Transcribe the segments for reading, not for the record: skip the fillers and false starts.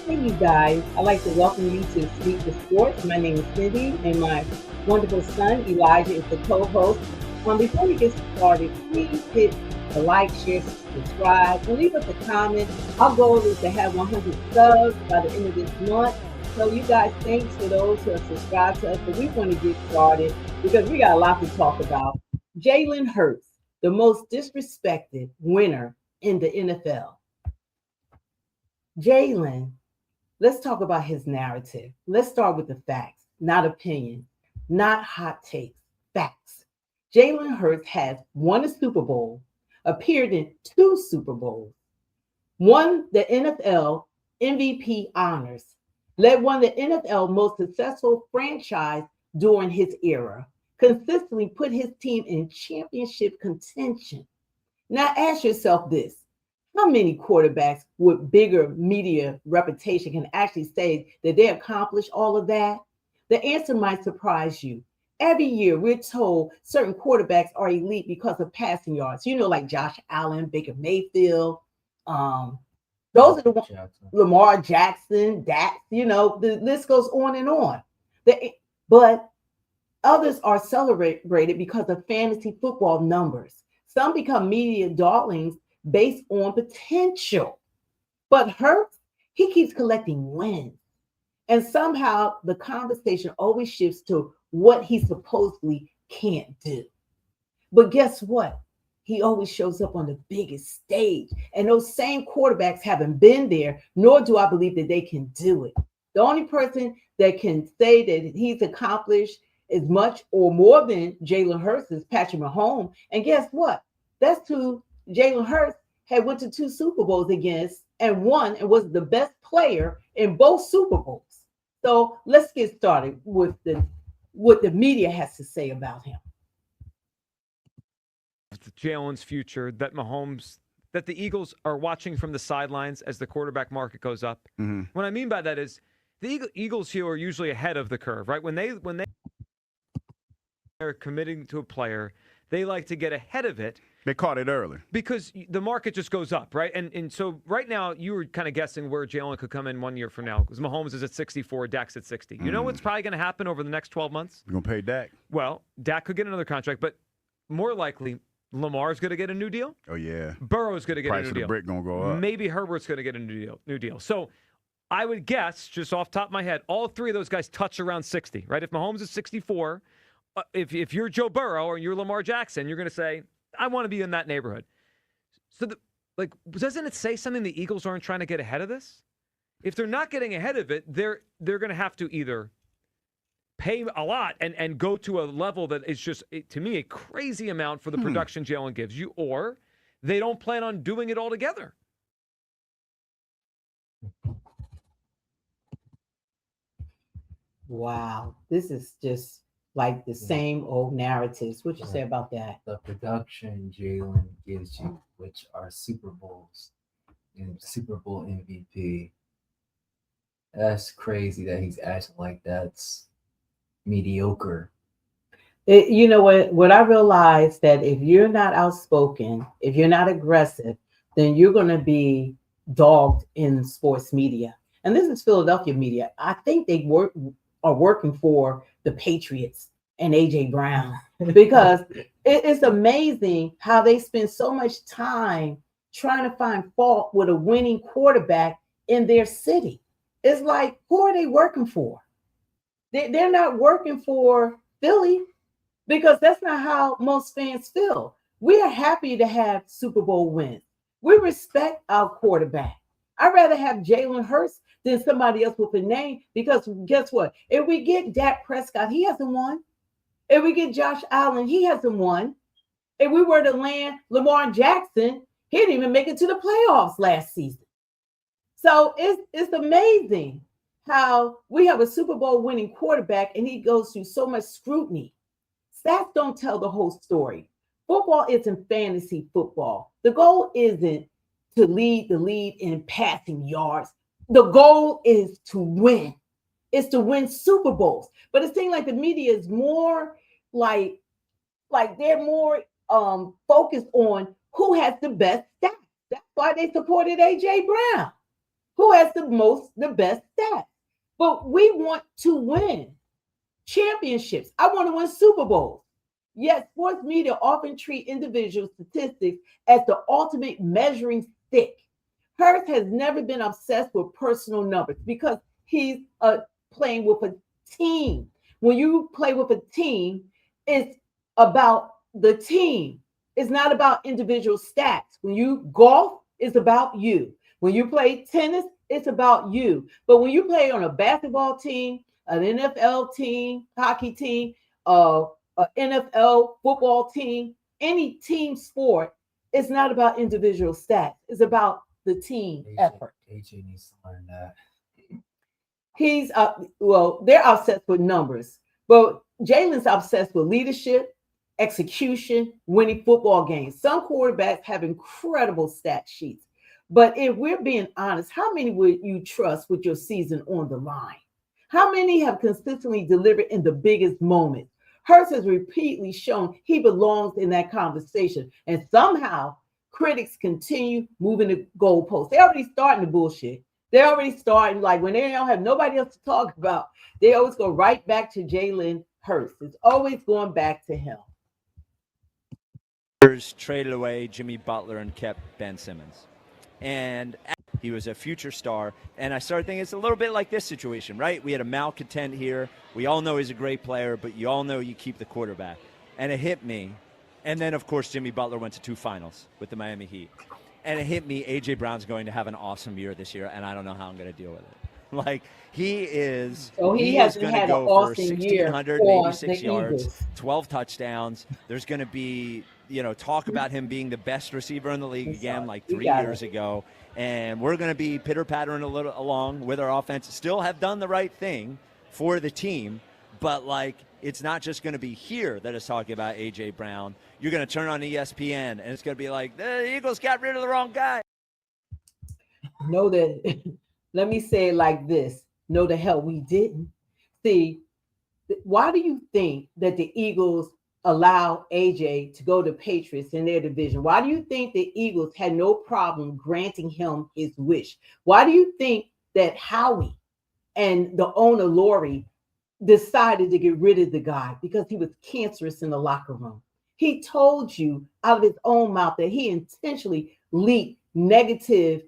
Hey, you guys. I'd like to welcome you to Speak the Sports. My name is Cindy, and my wonderful son, Elijah, is the co-host. Before we get started, please hit the like, share, subscribe, and leave us a comment. Our goal is to have 100 subs by the end of this month. So you guys, thanks for those who have subscribed to us, but we want to get started because we got a lot to talk about. Jalen Hurts, the most disrespected winner in the NFL. Jalen, let's talk about his narrative. Let's start with the facts, not opinion, not hot takes, facts. Jalen Hurts has won a Super Bowl, appeared in two Super Bowls, won the NFL MVP honors, led one of the NFL most successful franchise during his era, consistently put his team in championship contention. Now ask yourself this. How many quarterbacks with bigger media reputation can actually say that they accomplished all of that? The answer might surprise you. Every year, we're told certain quarterbacks are elite because of passing yards. Like Josh Allen, Baker Mayfield. Those are the ones, Lamar Jackson, Dax. The list goes on and on. But others are celebrated because of fantasy football numbers. Some become media darlings based on potential. But Hurts, he keeps collecting wins. And somehow the conversation always shifts to what he supposedly can't do. But guess what? He always shows up on the biggest stage. And those same quarterbacks haven't been there, nor do I believe that they can do it. The only person that can say that he's accomplished as much or more than Jalen Hurts is Patrick Mahomes. And guess what? That's who Jalen Hurts had went to two Super Bowls against and won and was the best player in both Super Bowls. So let's get started with what the media has to say about him. Jalen's future, that the Eagles are watching from the sidelines as the quarterback market goes up. Mm-hmm. What I mean by that is the Eagles here are usually ahead of the curve, right? When they are committing to a player, they like to get ahead of it. They caught it early. Because the market just goes up, right? And so right now, you were kind of guessing where Jalen could come in 1 year from now. Because Mahomes is at 64, Dak's at 60. You know what's probably going to happen over the next 12 months? You're going to pay Dak. Well, Dak could get another contract, but more likely, Lamar's going to get a new deal. Oh, yeah. Burrow's going to get a new deal. Price of the brick going to go up. Maybe Herbert's going to get a new deal. So I would guess, just off the top of my head, all three of those guys touch around 60, right? If Mahomes is 64, if you're Joe Burrow or you're Lamar Jackson, you're going to say, I want to be in that neighborhood. So, doesn't it say something the Eagles aren't trying to get ahead of this? If they're not getting ahead of it, they're going to have to either pay a lot and go to a level that is just, to me, a crazy amount for the production Jalen gives you, or they don't plan on doing it altogether. Wow. This is just like the same old narratives. What you say about that? The production Jalen gives you, which are Super Bowls and Super Bowl MVP. That's crazy that he's acting like that's mediocre. You know what I realized that if you're not outspoken, if you're not aggressive, then you're going to be dogged in sports media. And this is Philadelphia media. I think they are working for the Patriots and A.J. Brown because it's amazing how they spend so much time trying to find fault with a winning quarterback in their city. It's like, who are they working for? They're not working for Philly because that's not how most fans feel. We are happy to have Super Bowl wins. We respect our quarterback. I'd rather have Jalen Hurts than somebody else with a name because guess what? If we get Dak Prescott, he hasn't won. If we get Josh Allen, he hasn't won. If we were to land Lamar Jackson, he didn't even make it to the playoffs last season. So it's amazing how we have a Super Bowl winning quarterback and he goes through so much scrutiny. Stats don't tell the whole story. Football isn't fantasy football. The goal isn't to lead the lead in passing yards. The goal is to win. It's to win Super Bowls. But it seems like the media is more like they're more focused on who has the best stats. That's why they supported A.J. Brown. who has the best stats. But we want to win championships. I want to win Super Bowls. Yet sports media often treat individual statistics as the ultimate measuring stick. Hurts has never been obsessed with personal numbers because he's playing with a team. When you play with a team, it's about the team. It's not about individual stats. When you golf, it's about you. When you play tennis, it's about you. But when you play on a basketball team, an NFL team, hockey team, an NFL football team, any team sport, it's not about individual stats. It's about the team effort. AJ needs to learn that. He's well, they're obsessed with numbers, but Jalen's obsessed with leadership, execution, winning football games. Some quarterbacks have incredible stat sheets, but if we're being honest, how many would you trust with your season on the line? How many have consistently delivered in the biggest moments? Hurts has repeatedly shown he belongs in that conversation, and somehow critics continue moving the goalposts. They're already starting the bullshit. They're already starting, like when they don't have nobody else to talk about, they always go right back to Jalen Hurts. It's always going back to him. Traded away Jimmy Butler and kept Ben Simmons. And he was a future star. And I started thinking it's a little bit like this situation, right? We had a malcontent here. We all know he's a great player, but you all know you keep the quarterback. And it hit me. And then, of course, Jimmy Butler went to 2 finals with the Miami Heat. And it hit me, A.J. Brown's going to have an awesome year this year, and I don't know how I'm going to deal with it. Like, he is going to go for 1,686 yards, 12 touchdowns. There's going to be, talk about him being the best receiver in the league again, like 3 years ago. And we're going to be pitter-pattering a little along with our offense. Still have done the right thing for the team, but, like, it's not just going to be here that is talking about A.J. Brown. You're going to turn on ESPN, and it's going to be like, the Eagles got rid of the wrong guy. No, that, let me say it like this. No, the hell we didn't. See, why do you think that the Eagles allow AJ to go to Patriots in their division? Why do you think the Eagles had no problem granting him his wish? Why do you think that Howie and the owner, Lori, decided to get rid of the guy? Because he was cancerous in the locker room. He told you out of his own mouth that he intentionally leaked negative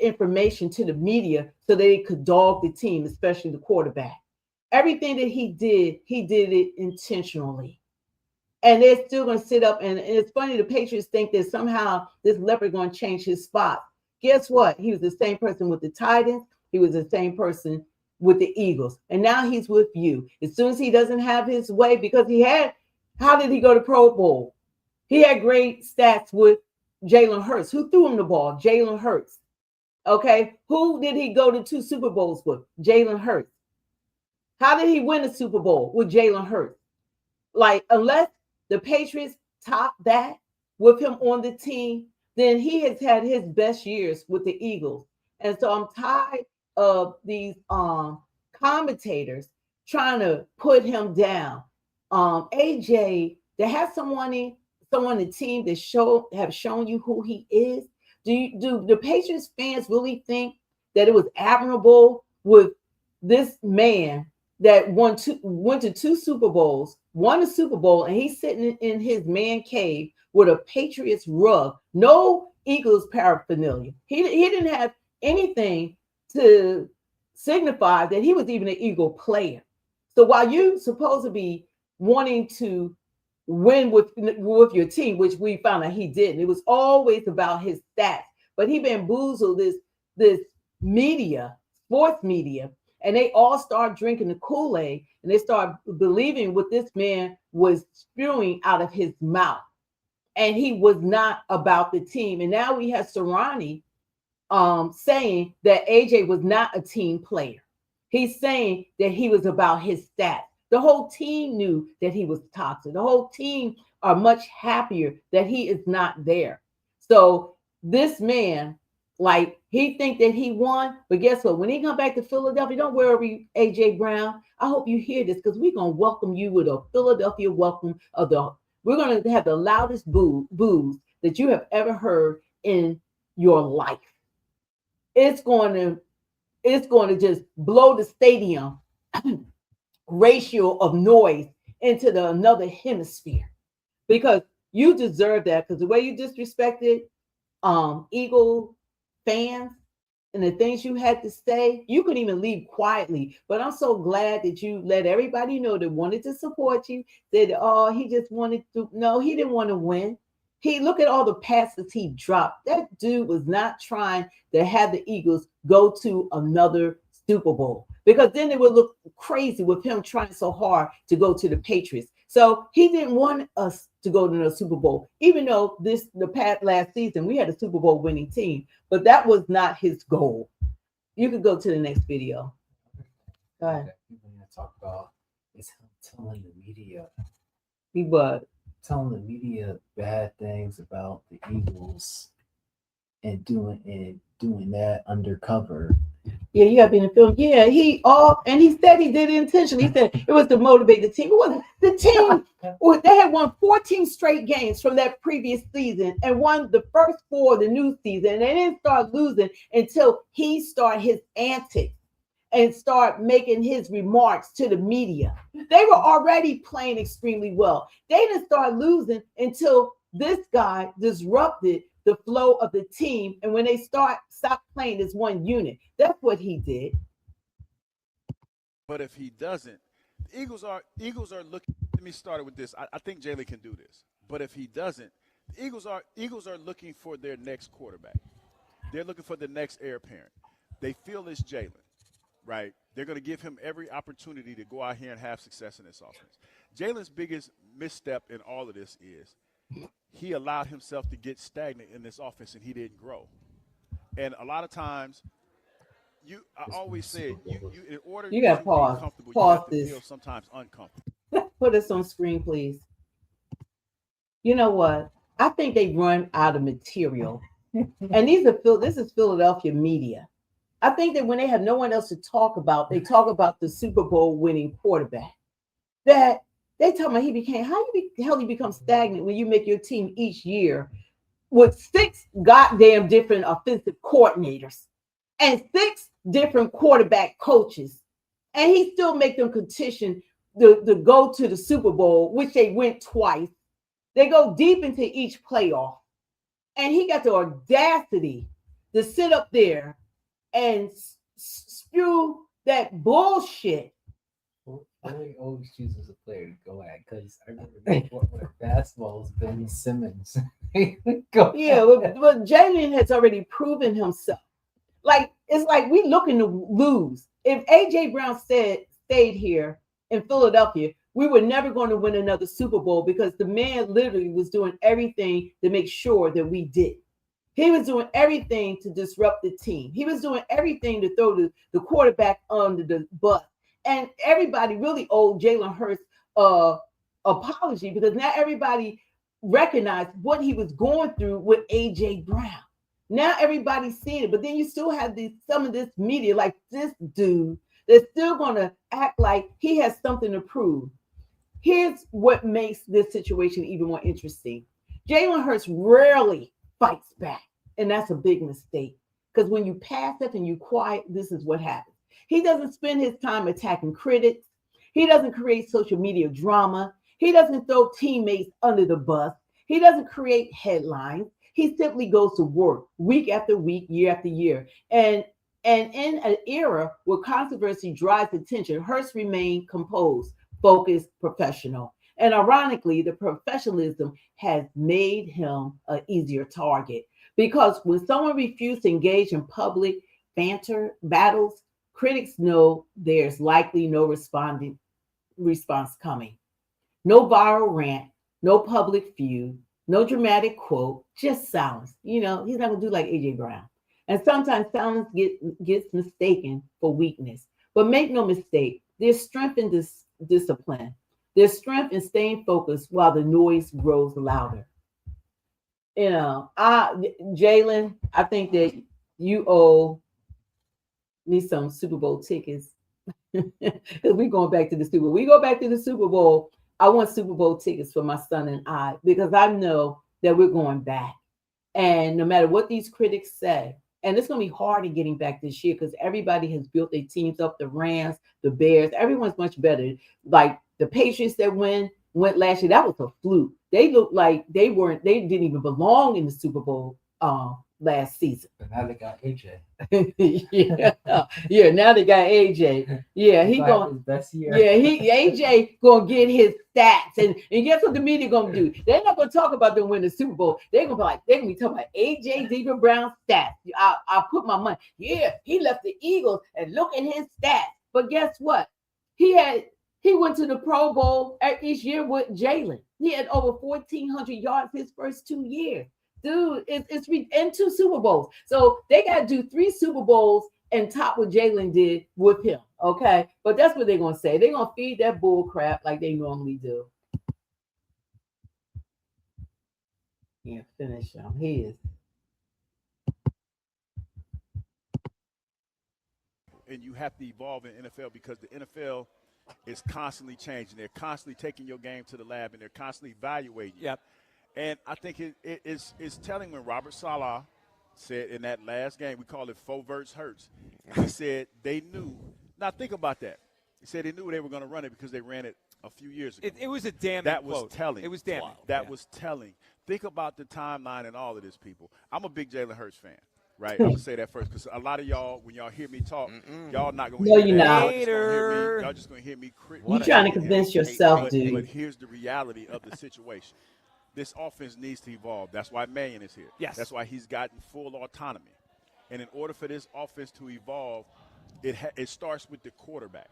information to the media so that he could dog the team, especially the quarterback. Everything that he did it intentionally. And they're still going to sit up. And it's funny, the Patriots think that somehow this leopard going to change his spot. Guess what? He was the same person with the Titans. He was the same person with the Eagles. And now he's with you. As soon as he doesn't have his way, because how did he go to Pro Bowl? He had great stats with Jalen Hurts. Who threw him the ball? Jalen Hurts. Okay. Who did he go to 2 Super Bowls with? Jalen Hurts. How did he win a Super Bowl? With Jalen Hurts. Like, unless the Patriots top that with him on the team, then he has had his best years with the Eagles. And so I'm tired of these commentators trying to put him down. AJ, to have someone in the team that have shown you who he is. Do the Patriots fans really think that it was admirable with this man that went to 2 Super Bowls, won a Super Bowl, and he's sitting in his man cave with a Patriots rug, no Eagles paraphernalia. He didn't have anything to signify that he was even an Eagle player. So while you supposed to be wanting to win with your team, which we found out he didn't, it was always about his stats. But he bamboozled this media, sports media, and they all start drinking the Kool-Aid, and they start believing what this man was spewing out of his mouth. And he was not about the team. And now we have Sirianni saying that AJ was not a team player. He's saying that he was about his stats. The whole team knew that he was toxic. The whole team are much happier that he is not there. So this man, like, he think that he won, but guess what? When he come back to Philadelphia, don't worry, AJ Brown. I hope you hear this, because we're gonna welcome you with a Philadelphia welcome we're gonna have the loudest boos that you have ever heard in your life. it's going to just blow the stadium ratio of noise into the another hemisphere, because you deserve that, because the way you disrespected Eagle fans and the things you had to say, you could even leave quietly. But I'm so glad that you let everybody know that wanted to support you. That he just wanted to. No, he didn't want to win. He look at all the passes he dropped. That dude was not trying to have the Eagles go to another Super Bowl, because then it would look crazy with him trying so hard to go to the Patriots. So he didn't want us to go to the Super Bowl, even though the past last season we had a Super Bowl winning team, but that was not his goal. You could go to the next video. Go ahead. People need to talk about is him telling the media. He was telling the media bad things about the Eagles and doing that undercover. Yeah, you got to be in the film. Yeah, and he said he did it intentionally. He said it was to motivate the team. It wasn't the team. They had won 14 straight games from that previous season and won the first 4 of the new season. And they didn't start losing until he started his antics and start making his remarks to the media. They were already playing extremely well. They didn't start losing until this guy disrupted the flow of the team. And when they stop playing as one unit, that's what he did. But if he doesn't, the Eagles are looking. Let me start with this. I think Jalen can do this. But if he doesn't, the Eagles are looking for their next quarterback. They're looking for the next heir apparent. They feel it's Jalen, right? They're going to give him every opportunity to go out here and have success in this offense. Jalen's biggest misstep in all of this is he allowed himself to get stagnant in this offense, and he didn't grow. And a lot of times, I always say, in order you got to pause. Comfortable, pause you have to this. feel sometimes uncomfortable. Put this on screen, please. You know what? I think they run out of material, and this is Philadelphia media. I think that when they have no one else to talk about, they talk about the Super Bowl winning quarterback. That they talk about how the hell you become stagnant when you make your team each year with 6 goddamn different offensive coordinators and 6 different quarterback coaches, and he still make them petition to go to the Super Bowl, which they went twice. They go deep into each playoff, and he got the audacity to sit up there and spew that bullshit. I always choose as a player to go at, because I remember what basketball is Ben Simmons. Yeah, but Jalen has already proven himself. Like, it's like we looking to lose. If AJ Brown stayed here in Philadelphia, we were never going to win another Super Bowl, because the man literally was doing everything to make sure that we did. He was doing everything to disrupt the team. He was doing everything to throw the quarterback under the bus. And everybody really owed Jalen Hurts apology, because now everybody recognized what he was going through with AJ Brown. Now everybody's seeing it, but then you still have some of this media, like this dude, that's still going to act like he has something to prove. Here's what makes this situation even more interesting. Jalen Hurts rarely fights back, and that's a big mistake, because when you passive and you quiet, this is what happens. He doesn't spend his time attacking critics. He doesn't create social media drama. He doesn't throw teammates under the bus. He doesn't create headlines. He simply goes to work week after week, year after year. And in an era where controversy drives attention, Hurts remained composed, focused, professional. And ironically, the professionalism has made him an easier target, because when someone refuses to engage in public banter battles, critics know there's likely no response coming. No viral rant, no public feud, no dramatic quote, just silence. He's not going to do like AJ Brown. And sometimes silence gets mistaken for weakness. But make no mistake, there's strength in this discipline. There's strength in staying focused while the noise grows louder. Jalen, I think that you owe me some Super Bowl tickets. We're going back to the Super Bowl. We go back to the Super Bowl. I want Super Bowl tickets for my son and I, because I know that we're going back. And no matter what these critics say, And it's going to be hard in getting back this year because everybody has built their teams up. The Rams, the Bears, everyone's much better. Like the Patriots that went last year, that was a fluke. They looked like they didn't even belong in the Super Bowl last season. But now they got AJ. yeah. Now they got AJ. Yeah, he going his best year. Yeah, AJ gonna get his stats, and guess what the media gonna do? They're not gonna talk about them winning the Super Bowl. They're gonna be talking about AJ Zebra Brown stats. I put my money. Yeah, he left the Eagles, and look at his stats. But guess what? He went to the Pro Bowl each year with Jalen. He had over 1,400 yards his first 2 years. Dude, it's in 2 Super Bowls. So they got to do 3 Super Bowls and top what Jalen did with him. Okay. But that's what they're going to say. They're going to feed that bull crap like they normally do. Can't finish him. He is. And you have to evolve in NFL because the NFL is constantly changing. They're constantly taking your game to the lab, and they're constantly evaluating you. Yep. And I think it's telling when Robert Saleh said in that last game, we call it Foverts Hurts. He said they knew. Now think about that. He said they knew they were going to run it because they ran it a few years ago. It was a damning That quote. was telling. It was damning. That was telling. Think about the timeline and all of this, people. I'm a big Jalen Hurts fan. Right, I'm gonna say that first because a lot of y'all, when y'all hear me talk, y'all not gonna. No, hear you're that. not. Y'all just gonna hear me. You're trying to convince yourself, dude. But here's the reality of the situation. This offense needs to evolve. That's why Mannion is here. Yes. That's why he's gotten full autonomy. And in order for this offense to evolve, it starts with the quarterback.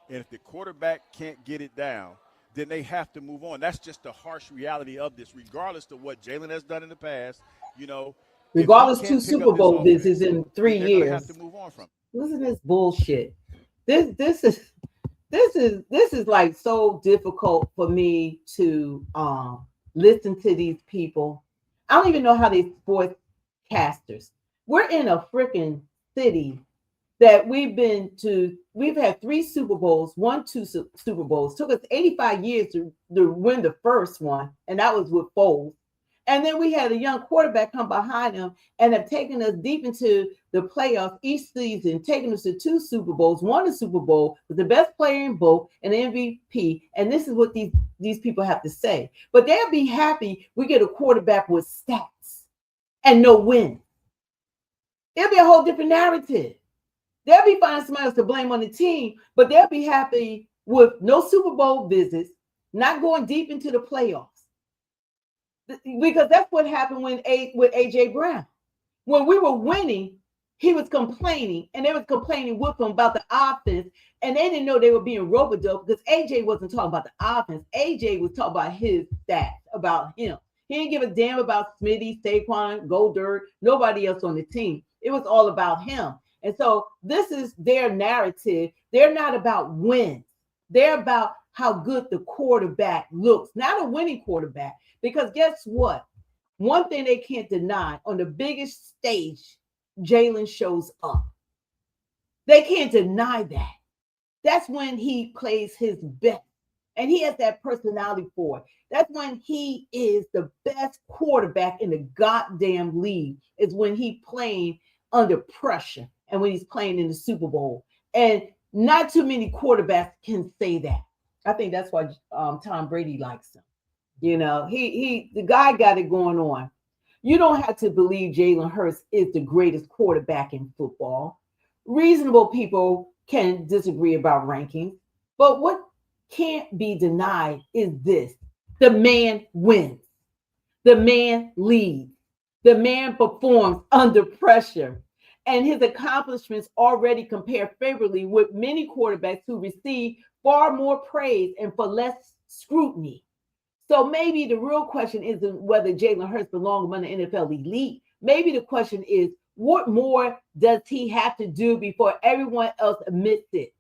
And if the quarterback can't get it down, then they have to move on. That's just the harsh reality of this, regardless of what Jalen has done in the past. You know. Regardless, 2 Super Bowl visits in 3 years. Have to move on from. Listen to this bullshit. This is like so difficult for me to listen to these people. I don't even know how they sportscasters. We're in a freaking city that we've had 3 Super Bowls, 2 Super Bowls. Took us 85 years to win the first one, and that was with Foles. And then we had a young quarterback come behind him and have taken us deep into the playoffs each season, taking us to 2 Super Bowls, won a Super Bowl, was the best player in both, an MVP. And this is what these people have to say. But they'll be happy we get a quarterback with stats and no win. It'll be a whole different narrative. They'll be finding somebody else to blame on the team, but they'll be happy with no Super Bowl visits, not going deep into the playoffs. Because that's what happened with AJ Brown. When we were winning, he was complaining, and they was complaining with him about the offense, and they didn't know they were being robo-dope because AJ wasn't talking about the offense. AJ was talking about his stats, about him. He didn't give a damn about Smitty, Saquon, Goldberg, nobody else on the team. It was all about him. And so this is their narrative. They're not about wins. They're about how good the quarterback looks, not a winning quarterback. Because guess what? One thing they can't deny, on the biggest stage, Jalen shows up. They can't deny that. That's when he plays his best. And he has that personality for it. That's when he is the best quarterback in the goddamn league, is when he's playing under pressure and when he's playing in the Super Bowl. And not too many quarterbacks can say that. I think that's why Tom Brady likes him. You know, the guy got it going on. You don't have to believe Jalen Hurts is the greatest quarterback in football. Reasonable people can disagree about rankings, but what can't be denied is this: the man wins, the man leads, the man performs under pressure, and his accomplishments already compare favorably with many quarterbacks who receive far more praise and for less scrutiny. So maybe the real question isn't whether Jalen Hurts belongs among the NFL elite. Maybe the question is, what more does he have to do before everyone else admits it?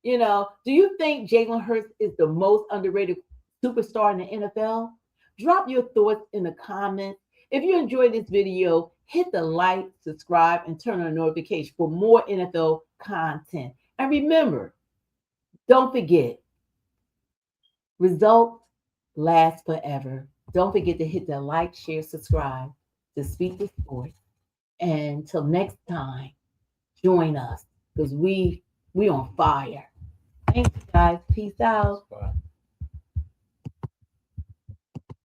You know, do you think Jalen Hurts is the most underrated superstar in the NFL? Drop your thoughts in the comments. If you enjoyed this video, hit the like, subscribe, and turn on notification for more NFL content. And remember, don't forget, results last forever. Don't forget to hit the like, share, subscribe to Speak the Sports. And until next time, join us because we on fire. Thanks, guys. Peace out. Bye.